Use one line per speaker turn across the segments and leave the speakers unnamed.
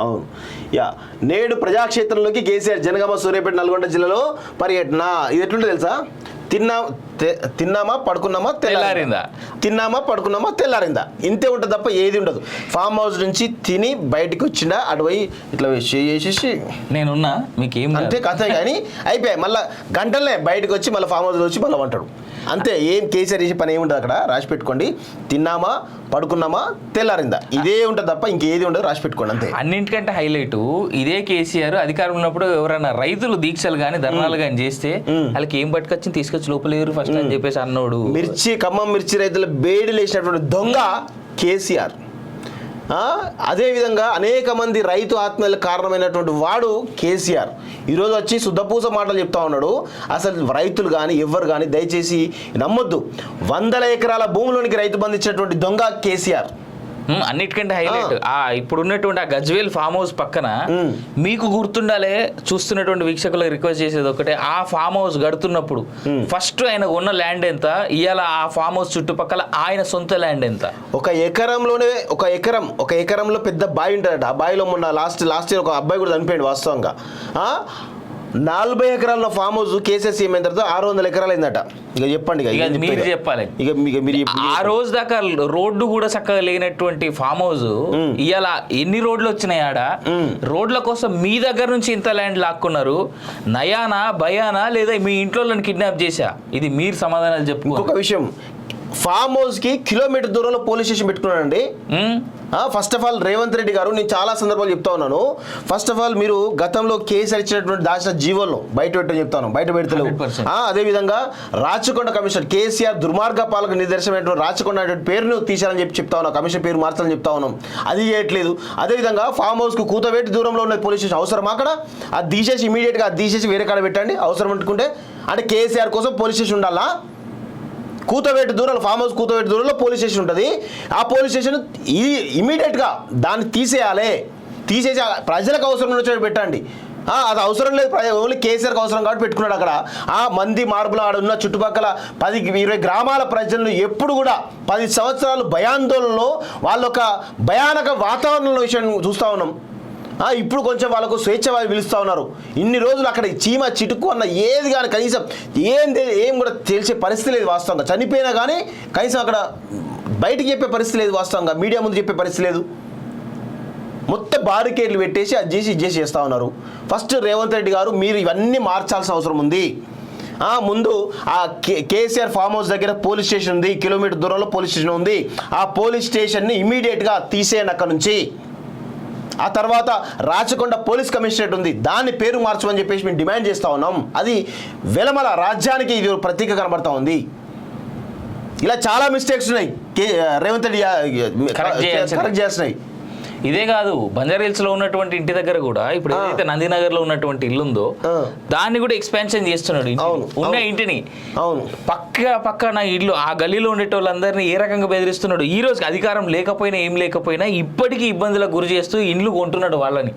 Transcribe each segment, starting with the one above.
అవును. యా, నేడు ప్రజాక్షేత్రంలోకి కేసీఆర్ జనగామ సూర్యాపేట నల్గొండ జిల్లాలో పర్యటన. ఇది ఎట్లుంటే తెలుసా? తిన్నామా పడుకున్నామా తెల్లారిందా, తిన్నామా పడుకున్నామా తెల్లారిందా, ఇంతే ఉంటుంది తప్ప ఏది ఉండదు. ఫామ్ హౌస్ నుంచి తిని బయటకు వచ్చిండా అటు పోయి ఇట్లా చేసేసి
నేనున్నా మీకేం
అంతే కథ. కానీ అయిపోయాయి, మళ్ళీ గంటలనే బయటకు వచ్చి మళ్ళీ ఫామ్ హౌస్ వచ్చి మళ్ళీ వంటాడు అంతే. ఏం కేసీఆర్ చేసే పని ఏముంటుంది అక్కడ? రాసి పెట్టుకోండి, తిన్నామా పడుకున్నామా తెల్లారిందా, ఇదే ఉంటుంది తప్ప ఇంకేది ఉండదు, రాసి పెట్టుకోండి అంతే.
అన్నింటికంటే హైలైట్ ఇదే కేసీఆర్ అధికారం ఉన్నప్పుడు ఎవరైనా రైతులు దీక్షలు కానీ ధర్నాలు కానీ చేస్తే వాళ్ళకి ఏం పట్టుకొచ్చి తీసుకొచ్చి లోపలేరు ఫస్ట్ అని చెప్పేసి అన్నోడు.
ఖమ్మం మిర్చి రైతుల బేడి లేచినటువంటి దొంగ కేసీఆర్. అదేవిధంగా అనేక మంది రైతు ఆత్మహత్యలకు కారణమైనటువంటి వాడు కేసీఆర్. ఈరోజు వచ్చి శుద్ధపూస మాటలు చెప్తా ఉన్నాడు. అసలు రైతులు కానీ ఎవ్వరు కానీ దయచేసి నమ్మొద్దు. 100 ఎకరాల భూమిలోనికి రైతు బంధు ఇచ్చినటువంటి దొంగ కేసీఆర్.
అన్నిటికంటే హైలైట్ ఇప్పుడు ఉన్నటువంటి ఆ గజ్వేల్ ఫామ్ హౌస్ పక్కన మీకు గుర్తుండాలే, చూస్తున్నటువంటి వీక్షకులకు రిక్వెస్ట్ చేసేది ఒకటే, ఆ ఫామ్ హౌస్ గడుతున్నప్పుడు ఫస్ట్ ఆయన ఉన్న ల్యాండ్ ఎంత, ఇవాళ ఆ ఫామ్ హౌస్ చుట్టుపక్కల ఆయన సొంత ల్యాండ్ ఎంత?
ఒక ఎకరంలో పెద్ద బావి ఉంటాడట. ఆ బావిలో మొన్న లాస్ట్ ఇయర్ ఒక అబ్బాయి కూడా చనిపోయాడు వాస్తవంగా. 40 ఎకరాల ఫామ్ హౌస్ కేసీఆర్ సీఎం అయిన తర్వాత 600 ఎకరాలు అయిందట. ఇక చెప్పండి,
మీరు చెప్పాలి. ఆ రోజు దాకా రోడ్డు కూడా చక్కగా లేనటువంటి ఫామ్ హౌస్ ఇవాళ ఎన్ని రోడ్లు వచ్చినాయి ఆడ? రోడ్ల కోసం మీ దగ్గర నుంచి ఇంత ల్యాండ్ లాక్కున్నారు. నయానా భయానా లేదా మీ ఇంట్లో కిడ్నాప్ చేశా? ఇది మీరు సమాధానాలు చెప్పు.
ఇంకొక విషయం, ఫామ్ హౌస్ కి కిలోమీటర్ దూరంలో పోలీస్ స్టేషన్ పెట్టుకున్నానండి. First of all Revanth Reddy గారు, నేను చాలా సందర్భాలు చెప్తా ఉన్నాను, ఫస్ట్ ఆఫ్ ఆల్ మీరు గతంలో కేసీఆర్ ఇచ్చినటువంటి దాచిన జీవోలను బయట పెట్టని చెప్తాను, బయట పెడతలేవు. అదేవిధంగా రాచకొండ కమిషన్, కేసీఆర్ దుర్మార్గ పాలక నిదర్శనమైనటువంటి రాచకొండ అనేటువంటి పేరును తీశారని చెప్తా ఉన్నాం, కమిషన్ పేరు మార్చాలని చెప్తా ఉన్నాం, అది చేయట్లేదు. అదేవిధంగా ఫామ్ హౌస్ కు కూతవేటి దూరంలో ఉన్న పోలీస్ స్టేషన్ అవసరం అక్కడ, అది తీసేసి ఇమీడియట్గా అది తీసేసి వేరే కాడ పెట్టండి అవసరం అనుకుంటే. అంటే కేసీఆర్ కోసం పోలీస్ స్టేషన్ ఉండాలా? కూతవేటి దూరంలో ఫామ్ హౌస్ కూతవేటి దూరంలో పోలీస్ స్టేషన్ ఉంటుంది. ఆ పోలీస్ స్టేషన్ ఇమీడియట్గా దాన్ని తీసేసి ప్రజలకు అవసరం ఉన్న పెట్టండి. అది అవసరం లేదు, ఓన్లీ కేసీఆర్కి అవసరం కాబట్టి పెట్టుకున్నాడు అక్కడ. ఆ మంది మార్పులు ఆడ ఉన్న చుట్టుపక్కల 10-20 గ్రామాల ప్రజలను ఎప్పుడు కూడా 10 సంవత్సరాలు భయాందోళనలో వాళ్ళొక భయానక వాతావరణంలో విషయం చూస్తూ ఉన్నాం. ఇప్పుడు కొంచెం వాళ్ళకు స్వేచ్ఛ పిలుస్తూ ఉన్నారు. ఇన్ని రోజులు అక్కడ చీమ చిటుకు అన్న ఏది కానీ కనీసం ఏం కూడా తెలిసే పరిస్థితి లేదు వాస్తవంగా. చనిపోయినా కానీ కనీసం అక్కడ బయటికి చెప్పే పరిస్థితి లేదు వాస్తవంగా, మీడియా ముందు చెప్పే పరిస్థితి లేదు. మొత్తం బారికేడ్లు పెట్టేసి అది చేసి ఇది చేసి చేస్తూ ఉన్నారు. ఫస్ట్ రేవంత్ రెడ్డి గారు, మీరు ఇవన్నీ మార్చాల్సిన అవసరం ఉంది. ముందు ఆ కేసీఆర్ ఫామ్ హౌస్ దగ్గర పోలీస్ స్టేషన్ ఉంది, కిలోమీటర్ దూరంలో పోలీస్ స్టేషన్ ఉంది. ఆ పోలీస్ స్టేషన్ని ఇమీడియట్గా తీసేయండి అక్కడ నుంచి. ఆ తర్వాత రాచకొండ పోలీస్ కమిషనరేట్ ఉంది, దాన్ని పేరు మార్చమని చెప్పేసి మేము డిమాండ్ చేస్తూ ఉన్నాం. అది వెలమల రాజ్యానికి ఇది ప్రతీక కనబడతా ఉంది. ఇలా చాలా మిస్టేక్స్ ఉన్నాయి, రేవంత్ రెడ్డి కరెక్ట్ చేస్తున్నాయి.
ఇదే కాదు, బంజారాహిల్స్ లో ఉన్నటువంటి ఇంటి దగ్గర కూడా ఇప్పుడు ఏదైతే నందినగర్ లో ఉన్నటువంటి ఇల్లు ఉందో దాన్ని కూడా ఎక్స్పాన్షన్ చేస్తున్నాడు. ఉన్న ఇంటిని పక్కన ఇల్లు ఆ గల్లీలో ఉండేటోళ్ళందరినీ ఏ రకంగా బెదిరిస్తున్నాడు. ఈ రోజు అధికారం లేకపోయినా ఏం లేకపోయినా ఇప్పటికీ ఇబ్బందులకు గురి చేస్తూ ఇండ్లు కొంటున్నాడు వాళ్ళని.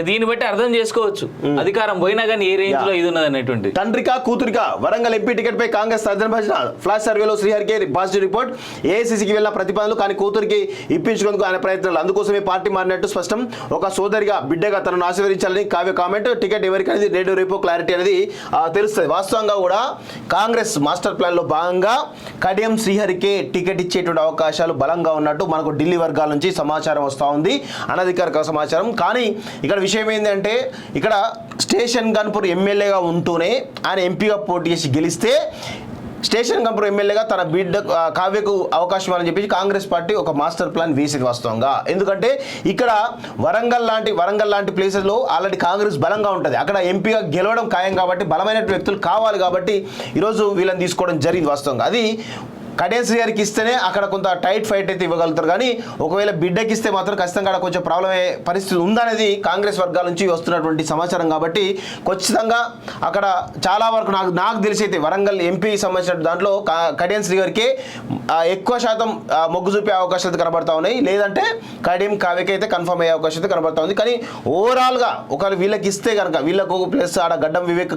దీన్ని బట్టి అర్థం చేసుకోవచ్చు అధికారం పోయినా కానీ ఏ రేంజ్ లో ఇది ఉన్నది అనేటువంటి.
తండ్రికా కూతురికా వరంగల్ ఎంపీ టికెట్ పై కాంగ్రెస్ తర్జన భజన. ఫ్లాష్ సర్వేలో శ్రీహరికి పాజిటివ్ రిపోర్ట్. ఏఐసీసీకి వెళ్ళిన ప్రతిపాదనలు కానీ కూతురికి ఇప్పించుకునేందుకు ఆయన ప్రయత్నాలు. అందుకోసమే పార్టీ మారినట్టు స్పష్టం. ఒక సోదరిగా బిడ్డగా తనను ఆశీర్వదించాలని కావ్య కామెంట్. టికెట్ ఎవరికి అనేది నేడు రేపు క్లారిటీ అనేది తెలుస్తుంది. వాస్తవంగా కూడా కాంగ్రెస్ మాస్టర్ ప్లాన్ లో భాగంగా కడియం శ్రీహరికే టికెట్ ఇచ్చేటువంటి అవకాశాలు బలంగా ఉన్నట్టు మనకు ఢిల్లీ వర్గాల నుంచి సమాచారం వస్తూ ఉంది, అనధికారిక సమాచారం. కానీ ఇక్కడ విషయం ఏంటంటే, ఇక్కడ స్టేషన్ గన్పూర్ ఎమ్మెల్యేగా ఉంటూనే ఆయన ఎంపీగా పోటీ చేసి గెలిస్తే స్టేషన్ గన్పూర్ ఎమ్మెల్యేగా తన బిడ్డ కావ్యకు అవకాశం అని చెప్పి కాంగ్రెస్ పార్టీ ఒక మాస్టర్ ప్లాన్ వేసేది వాస్తవంగా. ఎందుకంటే ఇక్కడ వరంగల్ లాంటి ప్లేసెస్లో ఆల్రెడీ కాంగ్రెస్ బలంగా ఉంటుంది. అక్కడ ఎంపీగా గెలవడం ఖాయం కాబట్టి బలమైన వ్యక్తులు కావాలి కాబట్టి ఈరోజు వీళ్ళని తీసుకోవడం జరిగింది వాస్తవంగా. అది కడెన్సీ గారికి ఇస్తేనే అక్కడ కొంత టైట్ ఫైట్ అయితే ఇవ్వగలుగుతారు. కానీ ఒకవేళ బిడ్డకి ఇస్తే మాత్రం ఖచ్చితంగా అక్కడ కొంచెం ప్రాబ్లం అయ్యే పరిస్థితి ఉందనేది కాంగ్రెస్ వర్గాల నుంచి వస్తున్నటువంటి సమాచారం. కాబట్టి ఖచ్చితంగా అక్కడ చాలా వరకు నాకు తెలిసి అయితే వరంగల్ ఎంపీకి సంబంధించిన దాంట్లో కడెన్సీ గారికి ఎక్కువ శాతం మొగ్గు చూపే అవకాశాలు కనబడతా ఉన్నాయి. లేదంటే కడియం కావ్యకి అయితే కన్ఫర్మ్ అయ్యే అవకాశం అయితే కనబడతా ఉంది. కానీ ఓవరాల్గా ఒకవేళ వీళ్ళకి ఇస్తే కనుక వీళ్ళకు ప్లస్ ఆడ గడ్డం వివేక్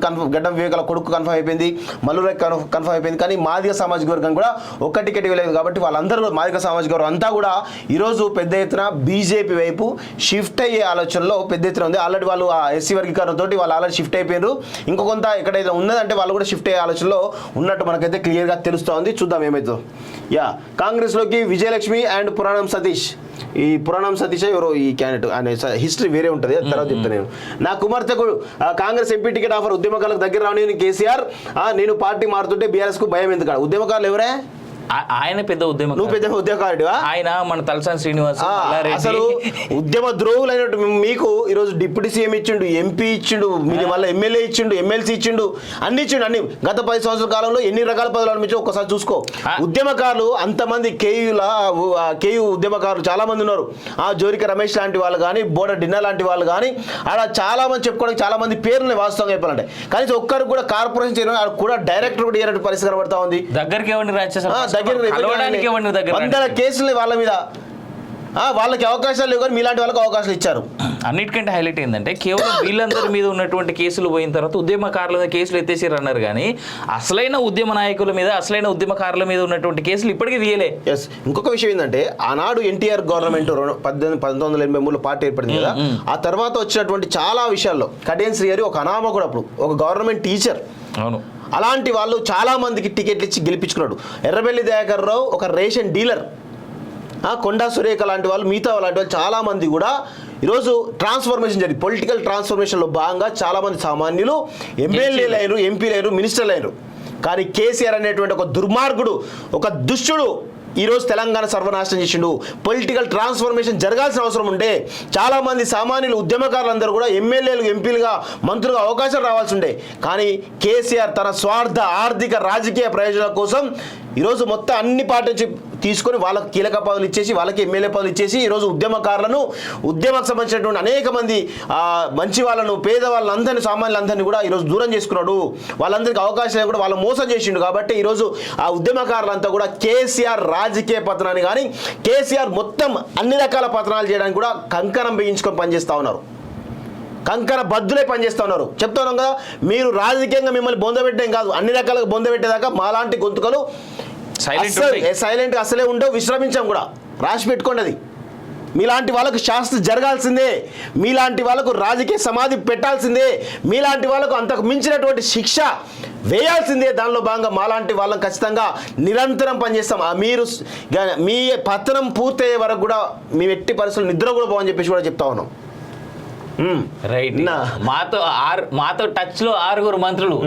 కొడుకు కన్ఫర్మ్ అయిపోయింది, మల్లురాయ్ కన్ఫర్మ్ అయిపోయింది. కానీ మాదిగ సామాజిక వర్గం కూడా ఒక్క టికెట్ ఇవ్వలేదు కాబట్టి వాళ్ళందరూ మాదిక సామాజిక వర్గం అంతా కూడా ఈరోజు పెద్ద ఎత్తున బీజేపీ వైపు షిఫ్ట్ అయ్యే ఆలోచనలో పెద్ద ఎత్తున ఉంది. ఆల్రెడీ వాళ్ళు ఆ ఎస్సీ వర్గీకరణతో వాళ్ళు ఆల్రెడీ షిఫ్ట్ అయిపోయారు. ఇంకో కొంత ఎక్కడైతే ఉన్నదంటే వాళ్ళు కూడా షిఫ్ట్ అయ్యే ఆలోచనలో ఉన్నట్టు మనకైతే క్లియర్గా తెలుస్తూ ఉంది. చూద్దాం ఏమైతుందో. కాంగ్రెస్లోకి విజయలక్ష్మి అండ్ పురాణం సతీష్. ఈ పురాణం సతీష్ ఎవరో ఈ క్యాండిడేట్ అనే హిస్టరీ వేరే ఉంటుంది, తర్వాత చెప్తాను నేను. నా కుమార్తెకు కాంగ్రెస్ ఎంపీ టికెట్ ఆఫర్, ఉద్యమకారులకు దగ్గర రాని కేసీఆర్, నేను పార్టీ మారుతుంటే బీఆర్ఎస్కు భయం ఎందుకు? ఉద్యమకారులు ఎవరే?
ఆయన పెద్ద ఉద్యమం.
నువ్వు పెద్ద ఉద్యమకారుడివా?
ఆయన మన తలసాని శ్రీనివాస్
అసలు ఉద్యమ ద్రోహులైనట్టు మీకు ఈరోజు డిప్యూటీ సీఎం ఇచ్చిండు, ఎంపీ ఇచ్చిండు, మీరు మళ్ళీ ఎమ్మెల్యే ఇచ్చిండు, ఎమ్మెల్సీ ఇచ్చిండు, అన్ని ఇచ్చిండు. అన్ని గత 10 సంవత్సరాల కాలంలో ఎన్ని రకాల పదవులు అనిపించో ఒక్కసారి చూసుకో. ఉద్యమకారులు అంతమంది కేయు ఉద్యమకారులు చాలా మంది ఉన్నారు. జోరిక రమేష్ లాంటి వాళ్ళు కానీ, బోడ డిన్న లాంటి వాళ్ళు కానీ, అలా చాలా మంది చెప్పుకోవడానికి చాలా మంది పేర్లు వాస్తవంగా చెప్పాలంటే. కానీ ఒక్కరికి కూడా కార్పొరేషన్ చేయడం కూడా డైరెక్టర్ కూడా చేయనట్టు పరిస్థితి కనబడతా ఉంది.
దగ్గరికి ఎవరిని రాజ్యసభ
వందల కేసులు వాళ్ళ మీద, వాళ్ళకి అవకాశాలు లేవు కానీ మీలాంటి వాళ్ళకి అవకాశాలు ఇచ్చారు.
అన్నిటికంటే హైలైట్ ఏంటంటే కేవలం వీళ్ళందరి మీద ఉన్నటువంటి కేసులు పోయిన తర్వాత ఉద్యమకారుల మీద కేసులు ఎత్తేసారు అన్నారు కానీ అసలైన ఉద్యమ నాయకుల మీద, అసలైన ఉద్యమకారుల మీద ఉన్నటువంటి కేసులు ఇప్పటికీ తీయలే.
ఎస్, ఇంకొక విషయం ఏంటంటే ఆనాడు ఎన్టీఆర్ గవర్నమెంట్ 1983లో పార్టీ ఏర్పడింది కదా, ఆ తర్వాత వచ్చినటువంటి చాలా విషయాల్లో కడియం శ్రీ గారి ఒక అనామకుడు, అప్పుడు ఒక గవర్నమెంట్ టీచర్,
అవును,
అలాంటి వాళ్ళు చాలా మందికి టికెట్లు ఇచ్చి గెలిపించుకున్నాడు. ఎర్రబెల్లి దయాకర్ రావు ఒక రేషన్ డీలర్, కొండా సురేఖ లాంటి వాళ్ళు, మిగతా లాంటి వాళ్ళు చాలా మంది కూడా ఈరోజు ట్రాన్స్ఫర్మేషన్ జరిగింది. పొలిటికల్ ట్రాన్స్ఫర్మేషన్లో భాగంగా చాలామంది సామాన్యులు ఎమ్మెల్యేలు అయినారు, ఎంపీలు అయినారు, మినిస్టర్లు అయినారు. కానీ కేసీఆర్ అనేటువంటి ఒక దుర్మార్గుడు, ఒక దుష్టుడు ఈరోజు తెలంగాణ సర్వనాశనం చేసిండు. పొలిటికల్ ట్రాన్స్ఫర్మేషన్ జరగాల్సిన అవసరం ఉంటే చాలామంది సామాన్యులు ఉద్యమకారులందరూ కూడా ఎమ్మెల్యేలు, ఎంపీలుగా, మంత్రులుగా అవకాశం రావాల్సి ఉండే. కానీ కేసీఆర్ తన స్వార్థ ఆర్థిక రాజకీయ ప్రయోజనాల కోసం ఈరోజు మొత్తం అన్ని పార్టీలు తీసుకొని వాళ్ళకి కీలక పదవులు ఇచ్చేసి, వాళ్ళకి ఎమ్మెల్యే పదవులు ఇచ్చేసి ఈరోజు ఉద్యమకారులను, ఉద్యమకు సంబంధించినటువంటి అనేక మంది మంచి వాళ్ళను, పేదవాళ్ళని అందరినీ, సామాన్యులందరినీ కూడా ఈరోజు దూరం చేసుకున్నాడు. వాళ్ళందరికీ అవకాశాలు కూడా వాళ్ళు మోసం చేసిండు. కాబట్టి ఈరోజు ఆ ఉద్యమకారులంతా కూడా కేసీఆర్ రాజకీయ పతనాన్ని కానీ, కేసీఆర్ మొత్తం అన్ని రకాల పతనాలు చేయడానికి కూడా కంకణం బిగించుకొని పనిచేస్తూ ఉన్నారు. కంకణ బద్దులే పనిచేస్తూ ఉన్నారు. చెప్తా ఉన్నాం కదా, మీరు రాజకీయంగా మిమ్మల్ని బొందబెట్టడం కాదు, అన్ని రకాలుగా బొందబెట్టేదాకా మాలాంటి గొంతుకలు సైలెంట్గా అసలే ఉండవు, విశ్రమించాం కూడా. రాసి పెట్టుకోండి అది. మీలాంటి వాళ్ళకు శాస్త్రం జరగాల్సిందే, మీలాంటి వాళ్ళకు రాజకీయ సమాధి పెట్టాల్సిందే, మీలాంటి వాళ్ళకు అంతకు మించినటువంటి శిక్ష వేయాల్సిందే. దానిలో భాగంగా మాలాంటి వాళ్ళని ఖచ్చితంగా నిరంతరం పనిచేస్తాం. మీరు మీ పతనం పూర్తయ్యే వరకు కూడా మీ ఎట్టి పరిస్థితులు నిద్ర కూడా పోవని చెప్పేసి కూడా చెప్తా ఉన్నాం.
రైట్, మాతో టచ్ లో 6 మంత్రులు.